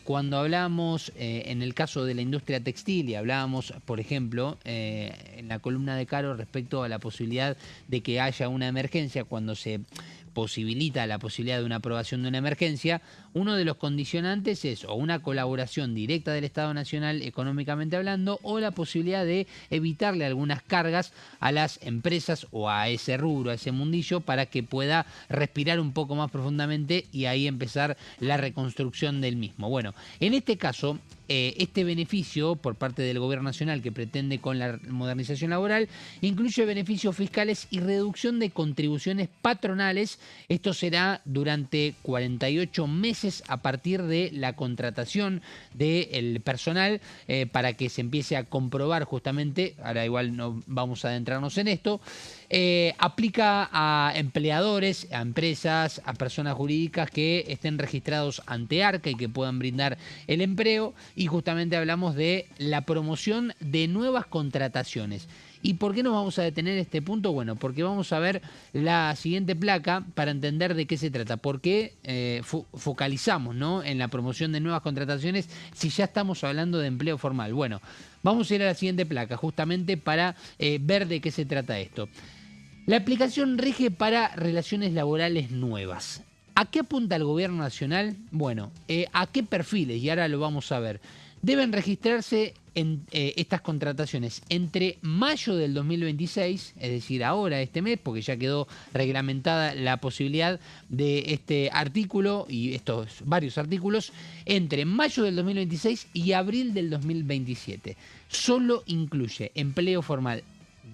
cuando hablábamos en el caso de la industria textil y hablábamos, por ejemplo, en la columna de Caro respecto a la posibilidad de que haya una emergencia cuando se posibilita la posibilidad de una aprobación de una emergencia, uno de los condicionantes es o una colaboración directa del Estado Nacional económicamente hablando o la posibilidad de evitarle algunas cargas a las empresas o a ese rubro, a ese mundillo, para que pueda respirar un poco más profundamente y ahí empezar la reconstrucción del mismo. Bueno, en este caso, este beneficio por parte del Gobierno Nacional que pretende con la modernización laboral incluye beneficios fiscales y reducción de contribuciones patronales. Esto será durante 48 meses a partir de la contratación del personal para que se empiece a comprobar justamente, ahora igual no vamos a adentrarnos en esto, aplica a empleadores, a empresas, a personas jurídicas que estén registrados ante ARCA y que puedan brindar el empleo. Y justamente hablamos de la promoción de nuevas contrataciones. ¿Y por qué nos vamos a detener en este punto? Bueno, porque vamos a ver la siguiente placa para entender de qué se trata. ¿Por qué focalizamos, ¿no?, en la promoción de nuevas contrataciones si ya estamos hablando de empleo formal? Bueno, vamos a ir a la siguiente placa justamente para ver de qué se trata esto. La aplicación rige para relaciones laborales nuevas. ¿A qué apunta el Gobierno Nacional? Bueno, ¿a qué perfiles? Y ahora lo vamos a ver. Deben registrarse en estas contrataciones entre mayo del 2026, es decir, ahora este mes, porque ya quedó reglamentada la posibilidad de este artículo y estos varios artículos, entre mayo del 2026 y abril del 2027. Solo incluye empleo formal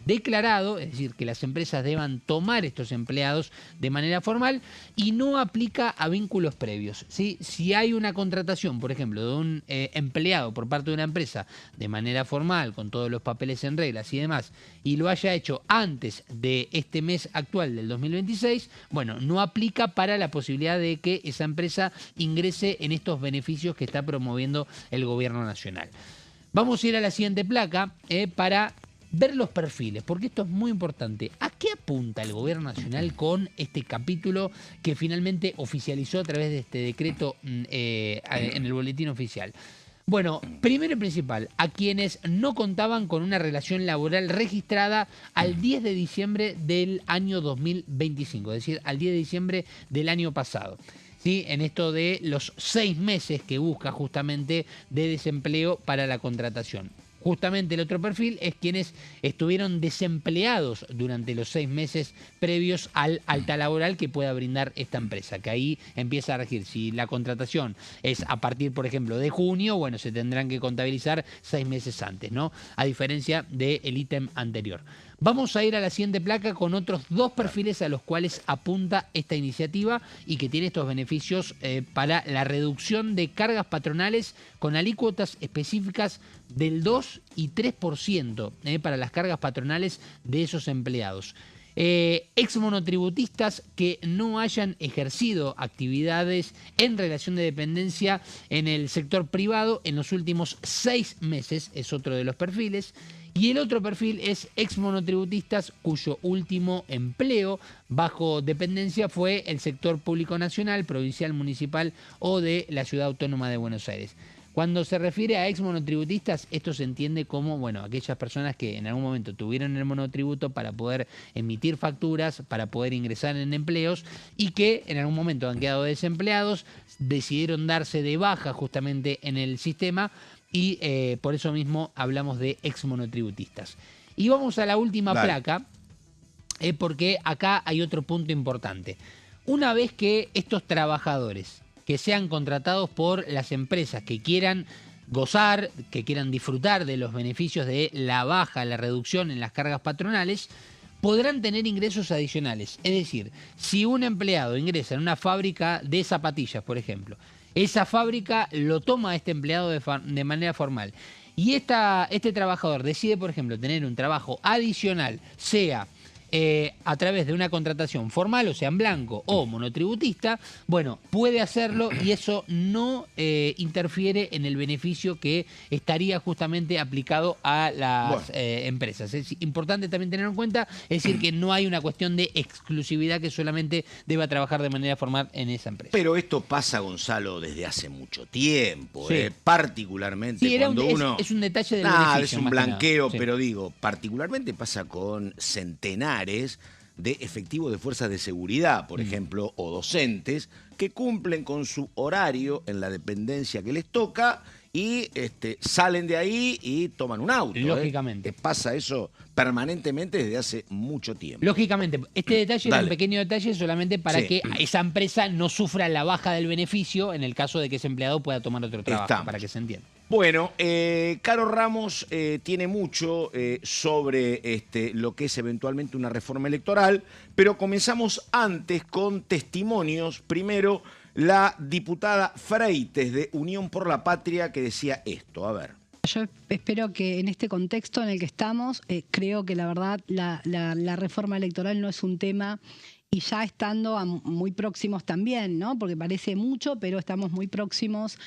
declarado, es decir, que las empresas deban tomar estos empleados de manera formal, y no aplica a vínculos previos, ¿sí? Si hay una contratación, por ejemplo, de un empleado por parte de una empresa de manera formal, con todos los papeles en reglas y demás, y lo haya hecho antes de este mes actual del 2026, bueno, no aplica para la posibilidad de que esa empresa ingrese en estos beneficios que está promoviendo el Gobierno Nacional. Vamos a ir a la siguiente placa para ver los perfiles, porque esto es muy importante. ¿A qué apunta el Gobierno Nacional con este capítulo que finalmente oficializó a través de este decreto en el boletín oficial? Bueno, primero y principal, a quienes no contaban con una relación laboral registrada al 10 de diciembre del año 2025, es decir, al 10 de diciembre del año pasado. ¿Sí? En esto de los 6 meses que busca justamente de desempleo para la contratación. Justamente el otro perfil es quienes estuvieron desempleados durante los 6 meses previos al alta laboral que pueda brindar esta empresa, que ahí empieza a regir. Si la contratación es a partir, por ejemplo, de junio, bueno, se tendrán que contabilizar 6 meses antes, ¿no? A diferencia del ítem anterior. Vamos a ir a la siguiente placa con otros 2 perfiles a los cuales apunta esta iniciativa y que tiene estos beneficios para la reducción de cargas patronales con alícuotas específicas del 2 y 3% para las cargas patronales de esos empleados. Ex monotributistas que no hayan ejercido actividades en relación de dependencia en el sector privado en los últimos 6 meses, es otro de los perfiles. Y el otro perfil es ex monotributistas cuyo último empleo bajo dependencia fue el sector público nacional, provincial, municipal o de la Ciudad Autónoma de Buenos Aires. Cuando se refiere a ex monotributistas, esto se entiende como, bueno, aquellas personas que en algún momento tuvieron el monotributo para poder emitir facturas, para poder ingresar en empleos y que en algún momento han quedado desempleados, decidieron darse de baja justamente en el sistema y por eso mismo hablamos de ex monotributistas. Y vamos a la última placa, porque acá hay otro punto importante. Una vez que estos trabajadores que sean contratados por las empresas que quieran gozar, que quieran disfrutar de los beneficios de la baja, la reducción en las cargas patronales, podrán tener ingresos adicionales. Es decir, si un empleado ingresa en una fábrica de zapatillas, por ejemplo, esa fábrica lo toma este empleado de manera formal y este trabajador decide, por ejemplo, tener un trabajo adicional, sea a través de una contratación formal, o sea, en blanco o monotributista, bueno, puede hacerlo y eso no interfiere en el beneficio que estaría justamente aplicado a las empresas. Es importante también tener en cuenta, es decir, que no hay una cuestión de exclusividad que solamente deba trabajar de manera formal en esa empresa. Pero esto pasa, Gonzalo, desde hace mucho tiempo, Sí. Particularmente Sí, cuando uno... es un detalle del Nada, beneficio. es un más que nada. blanqueo, Sí. pero digo, particularmente pasa con centenares de efectivos de fuerzas de seguridad, por ejemplo, o docentes, que cumplen con su horario en la dependencia que les toca y salen de ahí y toman un auto. Lógicamente. Pasa eso permanentemente desde hace mucho tiempo. Lógicamente, este detalle era un Dale. pequeño detalle solamente para Sí. que esa empresa no sufra la baja del beneficio en el caso de que ese empleado pueda tomar otro trabajo, Estamos. para que se entienda. Bueno, Caro Ramos tiene mucho sobre lo que es eventualmente una reforma electoral, pero comenzamos antes con testimonios. Primero, la diputada Freites de Unión por la Patria que decía esto. A ver. Yo espero que en este contexto en el que estamos, creo que la verdad la reforma electoral no es un tema, y ya estando muy próximos también, ¿no? Porque parece mucho, pero estamos muy próximos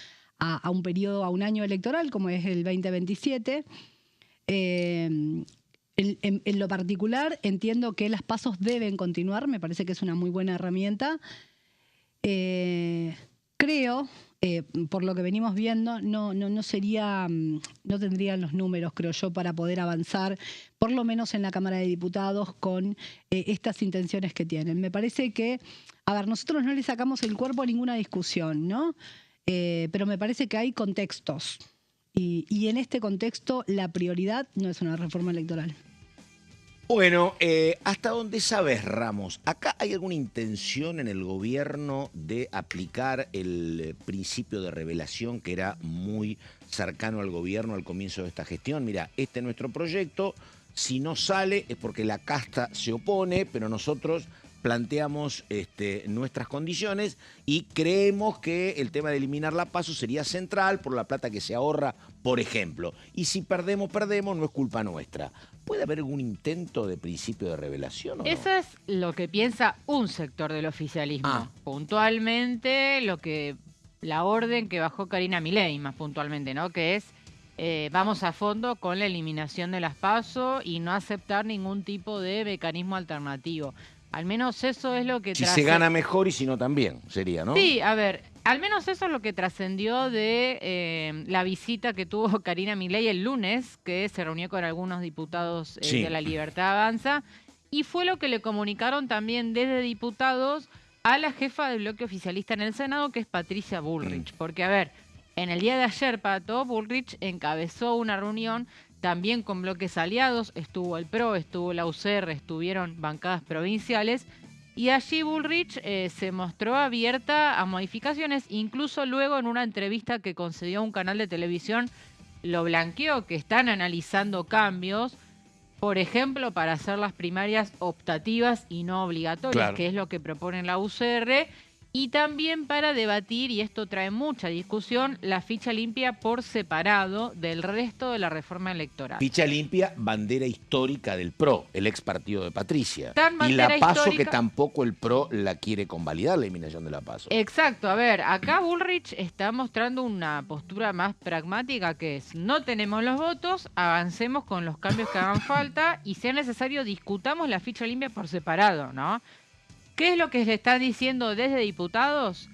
a un periodo, a un año electoral como es el 2027. En lo particular entiendo que las pasos deben continuar, me parece que es una muy buena herramienta. Creo, por lo que venimos viendo, no tendrían los números, creo yo, para poder avanzar, por lo menos en la Cámara de Diputados, con estas intenciones que tienen. Me parece que, a ver, nosotros no le sacamos el cuerpo a ninguna discusión, ¿no? Pero me parece que hay contextos. Y en este contexto la prioridad no es una reforma electoral. Bueno, hasta donde sabes, Ramos, ¿acá hay alguna intención en el gobierno de aplicar el principio de revelación que era muy cercano al gobierno al comienzo de esta gestión? Mira, este es nuestro proyecto, si no sale es porque la casta se opone, pero nosotros planteamos nuestras condiciones y creemos que el tema de eliminar la PASO sería central por la plata que se ahorra, por ejemplo. Y si perdemos, no es culpa nuestra. ¿Puede haber algún intento de principio de revelación o no? Eso es lo que piensa un sector del oficialismo. Puntualmente, la orden que bajó Karina Milei, más puntualmente, ¿no? Que es vamos a fondo con la eliminación de las PASO y no aceptar ningún tipo de mecanismo alternativo. Al menos eso es lo que Si se gana mejor y si no también, sería, ¿no? Sí, a ver, al menos eso es lo que trascendió de la visita que tuvo Karina Milei el lunes, que se reunió con algunos diputados Sí. de La Libertad Avanza, y fue lo que le comunicaron también desde diputados a la jefa del bloque oficialista en el Senado, que es Patricia Bullrich. Porque, a ver, en el día de ayer, Pato, Bullrich encabezó una reunión también con bloques aliados, estuvo el PRO, estuvo la UCR, estuvieron bancadas provinciales, y allí Bullrich se mostró abierta a modificaciones, incluso luego en una entrevista que concedió a un canal de televisión, lo blanqueó, que están analizando cambios, por ejemplo, para hacer las primarias optativas y no obligatorias, Claro. que es lo que propone la UCR, y también para debatir, y esto trae mucha discusión, la ficha limpia por separado del resto de la reforma electoral. Ficha limpia, bandera histórica del PRO, el ex partido de Patricia. Tan Y bandera la PASO histórica. que tampoco el PRO la quiere convalidar, la eliminación de la PASO. Exacto, a ver, acá Bullrich está mostrando una postura más pragmática, que es: no tenemos los votos, avancemos con los cambios que hagan falta y si es necesario discutamos la ficha limpia por separado, ¿no? ¿Qué es lo que le están diciendo desde diputados?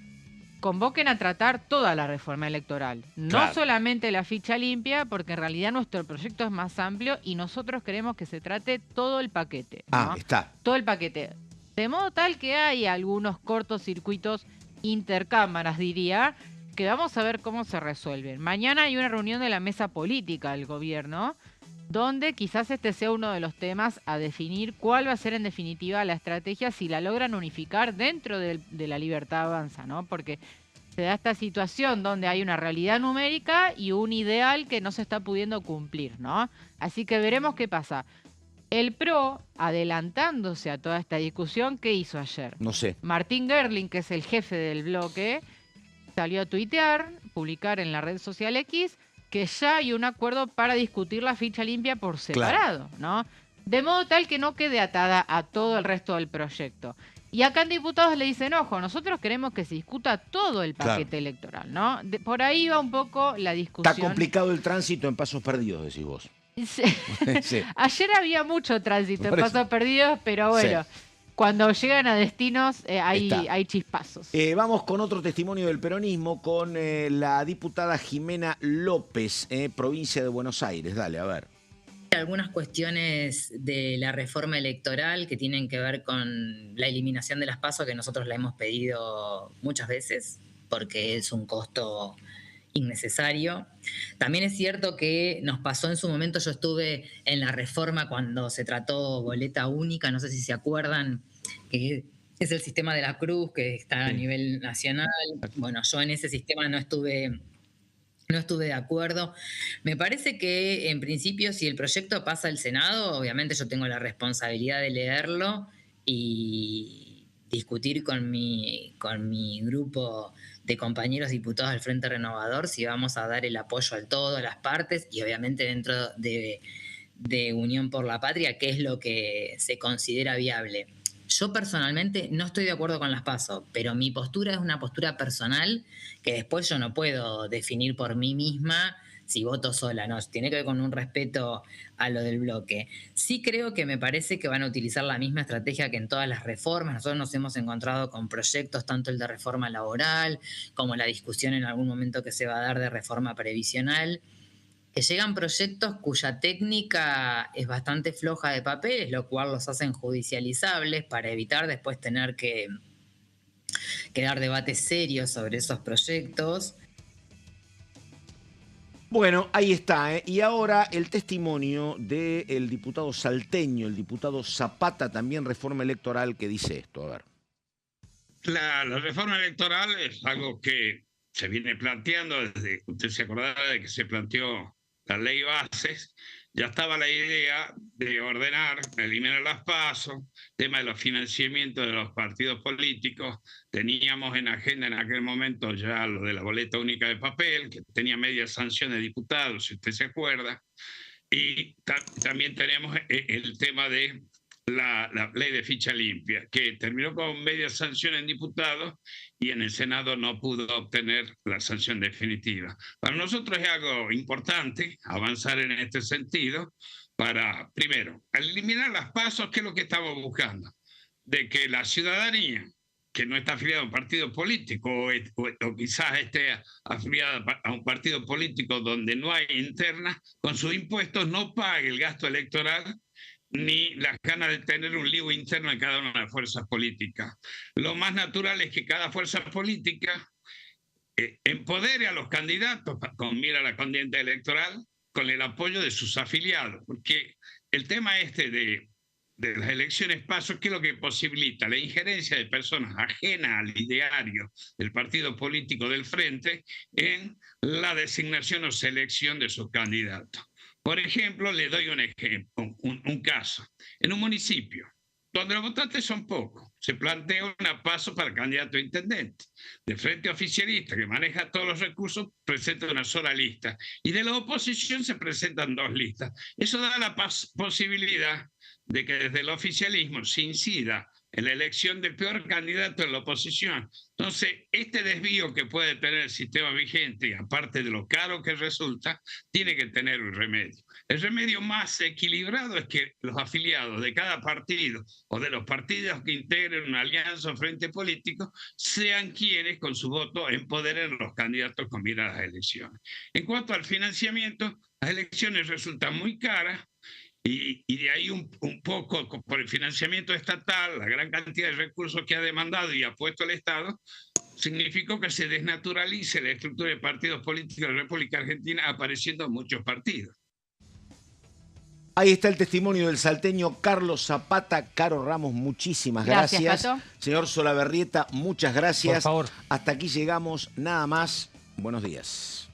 Convoquen a tratar toda la reforma electoral, no Claro. solamente la ficha limpia, porque en realidad nuestro proyecto es más amplio y nosotros queremos que se trate todo el paquete, ¿no? Está. Todo el paquete. De modo tal que hay algunos cortocircuitos intercámaras, diría, que vamos a ver cómo se resuelven. Mañana hay una reunión de la mesa política del gobierno, donde quizás este sea uno de los temas a definir cuál va a ser en definitiva la estrategia si la logran unificar dentro de la Libertad Avanza, ¿no? Porque se da esta situación donde hay una realidad numérica y un ideal que no se está pudiendo cumplir, ¿no? Así que veremos qué pasa. El PRO, adelantándose a toda esta discusión, ¿qué hizo ayer? No sé. Martín Gerling, que es el jefe del bloque, salió a tuitear, publicar en la red social X, que ya hay un acuerdo para discutir la ficha limpia por separado, ¿no? de modo tal que no quede atada a todo el resto del proyecto. Y acá en diputados le dicen, ojo, nosotros queremos que se discuta todo el paquete electoral, ¿no? Por ahí va un poco la discusión. Está complicado el tránsito en Pasos Perdidos, decís vos. Sí. Sí. Ayer había mucho tránsito en Por eso. Pasos Perdidos, pero bueno, cuando llegan a destinos hay chispazos. Vamos con otro testimonio del peronismo, con la diputada Jimena López, provincia de Buenos Aires. Dale, a ver. Algunas cuestiones de la reforma electoral que tienen que ver con la eliminación de las PASO, que nosotros la hemos pedido muchas veces, porque es un costo innecesario. También es cierto que nos pasó en su momento, yo estuve en la reforma cuando se trató boleta única, no sé si se acuerdan, que es el sistema de la Cruz, que está a nivel nacional. Bueno, yo en ese sistema no estuve de acuerdo. Me parece que, en principio, si el proyecto pasa al Senado, obviamente yo tengo la responsabilidad de leerlo y discutir con mi grupo de compañeros diputados del Frente Renovador si vamos a dar el apoyo al todo, a las partes, y obviamente dentro de Unión por la Patria, qué es lo que se considera viable. Yo personalmente no estoy de acuerdo con las PASO, pero mi postura es una postura personal que después yo no puedo definir por mí misma si voto sola, no, tiene que ver con un respeto a lo del bloque. Sí creo que me parece que van a utilizar la misma estrategia que en todas las reformas. Nosotros nos hemos encontrado con proyectos, tanto el de reforma laboral como la discusión en algún momento que se va a dar de reforma previsional, que llegan proyectos cuya técnica es bastante floja de papeles, lo cual los hacen judicializables para evitar después tener que dar debates serios sobre esos proyectos. Bueno, ahí está, ¿eh? Y ahora el testimonio del diputado salteño, el diputado Zapata, también reforma electoral, que dice esto. A ver. La reforma electoral es algo que se viene planteando desde, usted se acordará de que se planteó la ley bases, ya estaba la idea de ordenar, eliminar las PASO, tema de los financiamientos de los partidos políticos. Teníamos en agenda en aquel momento ya lo de la boleta única de papel, que tenía media sanción de diputados, si usted se acuerda. Y también tenemos el tema de la ley de ficha limpia, que terminó con media sanción en diputados y en el Senado no pudo obtener la sanción definitiva. Para nosotros es algo importante avanzar en este sentido para, primero, eliminar las PASO, que es lo que estamos buscando, de que la ciudadanía que no está afiliada a un partido político o quizás esté afiliada a un partido político donde no hay interna, con sus impuestos no pague el gasto electoral ni las ganas de tener un lío interno en cada una de las fuerzas políticas. Lo más natural es que cada fuerza política empodere a los candidatos con mira a la contienda electoral con el apoyo de sus afiliados, porque el tema de las elecciones PASO, ¿qué es lo que posibilita? La injerencia de personas ajenas al ideario del partido político del frente en la designación o selección de sus candidatos. Por ejemplo, le doy un ejemplo, un caso. En un municipio donde los votantes son pocos, se plantea una PASO para candidato a intendente. De frente oficialista, que maneja todos los recursos, presenta una sola lista. Y de la oposición se presentan dos listas. Eso da la posibilidad de que desde el oficialismo se incida en la elección del peor candidato en la oposición. Entonces, este desvío que puede tener el sistema vigente, aparte de lo caro que resulta, tiene que tener un remedio. El remedio más equilibrado es que los afiliados de cada partido o de los partidos que integren una alianza o frente político sean quienes con su voto empoderen a los candidatos con mira a las elecciones. En cuanto al financiamiento, las elecciones resultan muy caras. Y de ahí un poco por el financiamiento estatal, la gran cantidad de recursos que ha demandado y ha puesto el Estado, significó que se desnaturalice la estructura de partidos políticos de la República Argentina, apareciendo muchos partidos. Ahí está el testimonio del salteño Carlos Zapata. Caro Ramos, muchísimas gracias. Pato. Señor Solabarrieta, muchas gracias. Por favor. Hasta aquí llegamos, nada más. Buenos días.